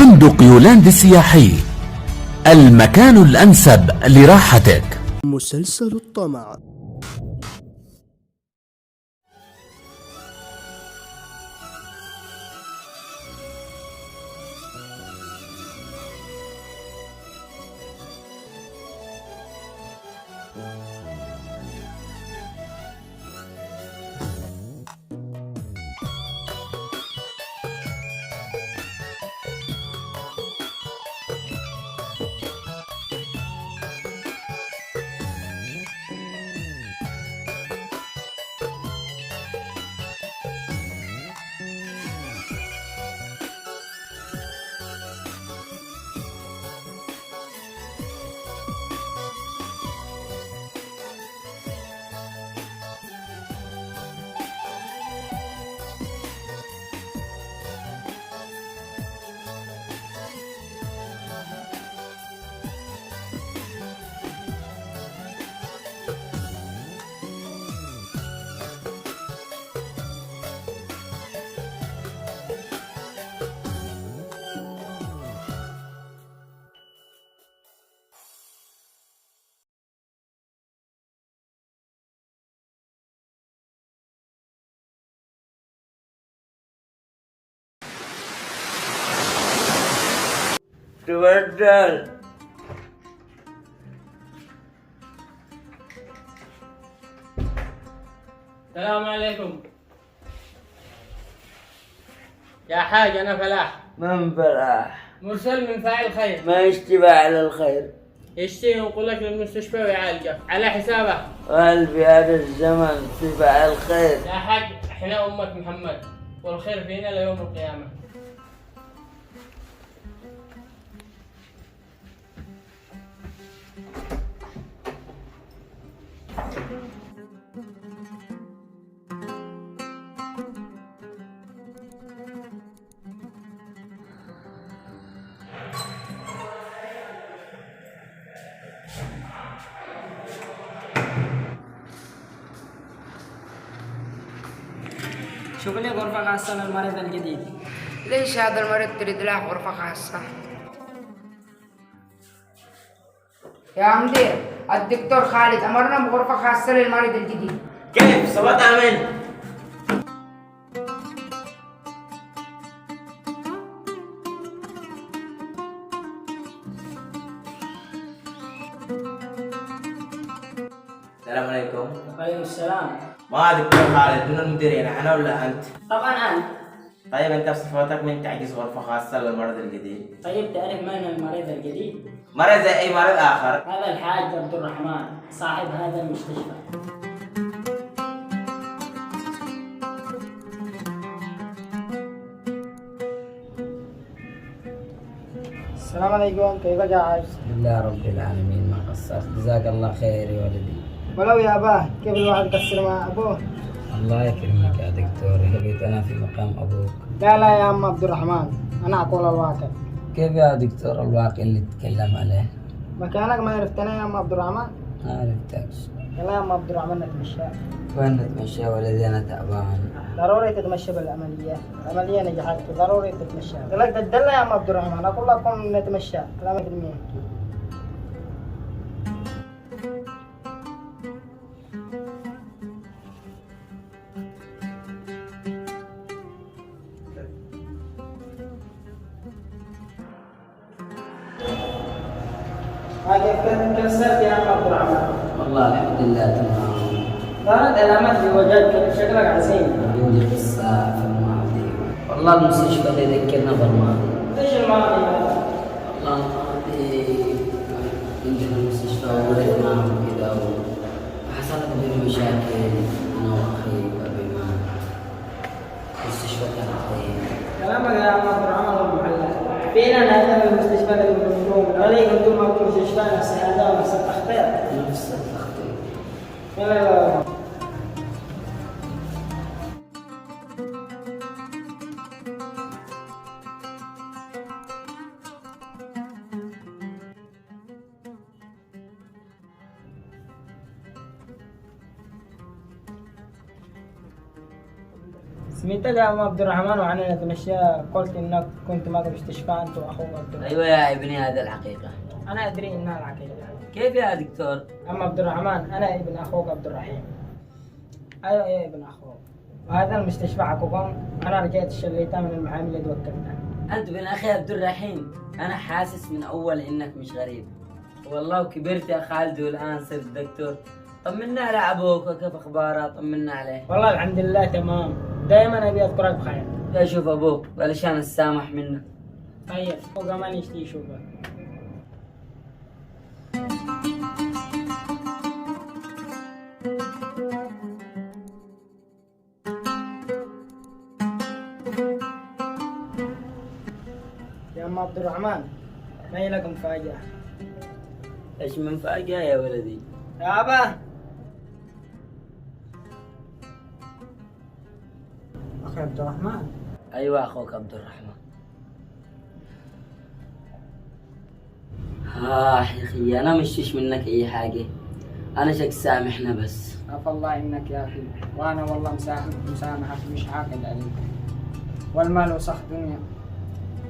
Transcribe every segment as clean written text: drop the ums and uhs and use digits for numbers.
فندق يولاند السياحي، المكان الأنسب لراحتك. مسلسل الطمع. تبدل. السلام عليكم يا حاج. أنا فلاح. من فلاح؟ مرسل من فاعل خير. ما يشتبه على الخير، يشتي وينقل لك للمستشفى ويعالجك على حسابه. وهل في هذا الزمن في فعل خير؟ يا حاج احنا أمة محمد والخير فينا ليوم القيامة. شوف لي غرفة خاصة للمريض الجديد. ليش هذا المريض تريد له غرفة خاصة؟ يا مدير، الدكتور خالد أمرنا بغرفة خاصة للمريض الجديد. كيف صبت عمل؟ السلام عليكم. وعليكم السلام. ما دكتور خالد من المديرين، انا ولا انت؟ طبعا أنت. طيب انت بصفتك من تعجز غرفة خاصة للمرض الجديد؟ طيب تعرف من المريض الجديد؟ مرض زي اي مرض اخر. هذا الحاج عبد الرحمن صاحب هذا المستشفى. السلام عليكم، كيفك يا عايش؟ الحمد لله رب العالمين ما قصرت، جزاك الله خير يا ولدي. ولو يا أباه، كيف الواحد يقصر مع أبوه؟ الله يكرمك يا دكتور، إذا بقيت أنا في مقام أبوك. لا يا عم عبد الرحمن، أنا أقول الواقع. كيف يا دكتور الواقع اللي تتكلم عليه؟ مكانك ما عرفتني يا عم عبد الرحمن؟ ما عرفتك. يلا يا عم عبد الرحمن نتمشى. وين نتمشى ولدي؟ أنا تعبان. ضروري تتمشى بالعملية، العملية نجحت ضروري تتمشى. لك تدلع يا عم عبد الرحمن، أقول لكم نتمشى كلامك المية. كيف صرت يا عم عبد الرحمن؟ والله الحمد لله تمام. ظهرت علامات في وجهك، شكلك عزيم. عندي قصة في الماضي. والله المستشفى اللي ذكرنا بالماضي. ايش الماضي هذا؟ والله الماضي عندنا المستشفى وورثناه وكذا وحصلت بيني مشاكل أنا وأخي وأبي مات. المستشفى كانت طيبة. كلامك يا عم عبد الرحمن المحلى. فينا نهتم بالمستشفى للمظلوم، عليك انتم مكتوب مستشفى نفس هذا ونفس التخطيط. نفس التخطيط. لا. سمعتك يا أم عبد الرحمن وعننا تمشي، قلت إنك كنت معك مستشفى أنت وأخوك عبد الرحمن. أيوة يا ابني، هذا الحقيقة. أنا أدري إنها الحقيقة. كيف يا دكتور؟ أم عبد الرحمن، أنا ابن أخوك عبد الرحيم. أيوة يا ابن أخوك. وهذا المستشفى حقكم، أنا رجعت شليتها من المحامي اللي توكلتها. أنت بن أخي عبد الرحيم، أنا حاسس من أول إنك مش غريب. والله وكبرت يا خالد والآن صرت دكتور. طمنا على أبوك وكيف أخباره، طمنا عليه. والله الحمد لله تمام، دائما أبي أذكرك بخير. يا شوف أبوك علشان السامح منه. طيب وكمان يشتي يشوفك. يا أم عبد الرحمن، ما هي لك مفاجأة؟ إيش من مفاجأة يا ولدي؟ يا أبا. أخي عبد الرحمن. أيوة أخوك عبد الرحمن. يا أخي أنا مشيش منك أي حاجة، أنا شك سامحنا بس. عفى الله عنك يا أخي، وأنا والله مسامحك مش عاقل عليك. والمال وسخ دنيا،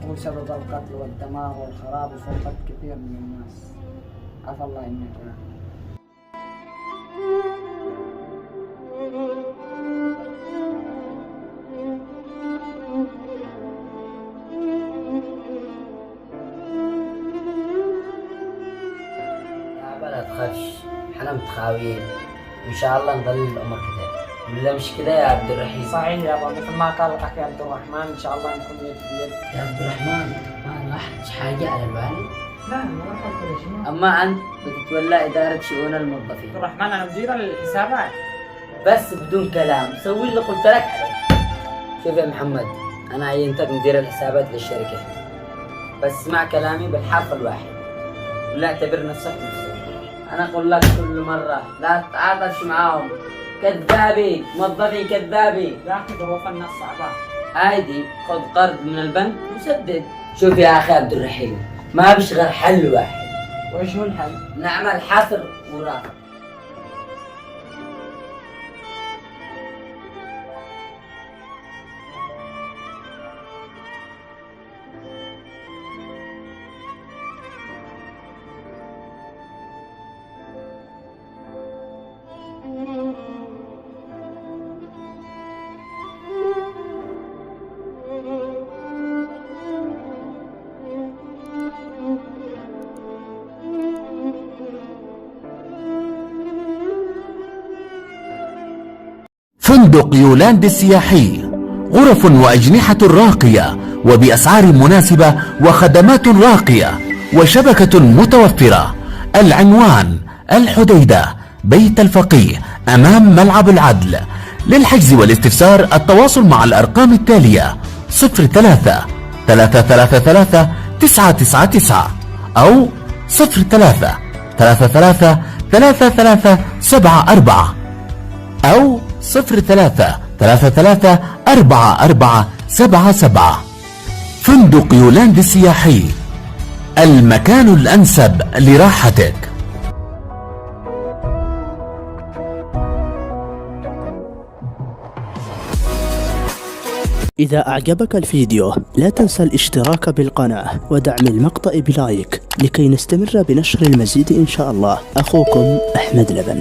هو سبب القتل والدمار والخراب وفوقت كثير من الناس. عفى الله عنك يا أخي. لا تخافش، احنا متخاويين ان شاء الله نضل الامر كده، ولا مش كده يا عبد الرحيم؟ صحيح يا بابا، مثل ما قال اخي عبد الرحمن، ان شاء الله نكون يد بيد. يا عبد الرحمن ما راحت حاجه على الوالد؟ لا ما راح اقول شيء. اما انت بتتولى اداره شؤون الموظفين. عبد الرحمن انا مدير الحسابات. بس بدون كلام، سوي اللي قلت لك عليه. شوف يا محمد، انا عينتك مدير الحسابات للشركه، بس اسمع كلامي بالحرف الواحد، ولا اعتبر نفسك مسؤول. انا اقول لك كل مره لا تتعاطفش معاهم، كذابي، موظفين كذابي. يا اخي ظروف الناس صعبه. عادي، خذ قرض من البنك وسدد. شوف يا اخي عبد الرحيم، ما بش غير حل واحد. وايش هو الحل؟ نعمل حصر وراثة. فندق يولاند السياحي، غرف وأجنحة راقية وبأسعار مناسبة وخدمات راقية وشبكة متوفرة. العنوان: الحديدة، بيت الفقيه، أمام ملعب العدل. للحجز والاستفسار التواصل مع الأرقام التالية: 03 333 999 أو 03 33 3374 أو 03 33 4477. فندق يولاند السياحي، المكان الأنسب لراحتك. إذا أعجبك الفيديو لا تنسى الاشتراك بالقناة ودعم المقطع بلايك لكي نستمر بنشر المزيد إن شاء الله. أخوكم أحمد لبن.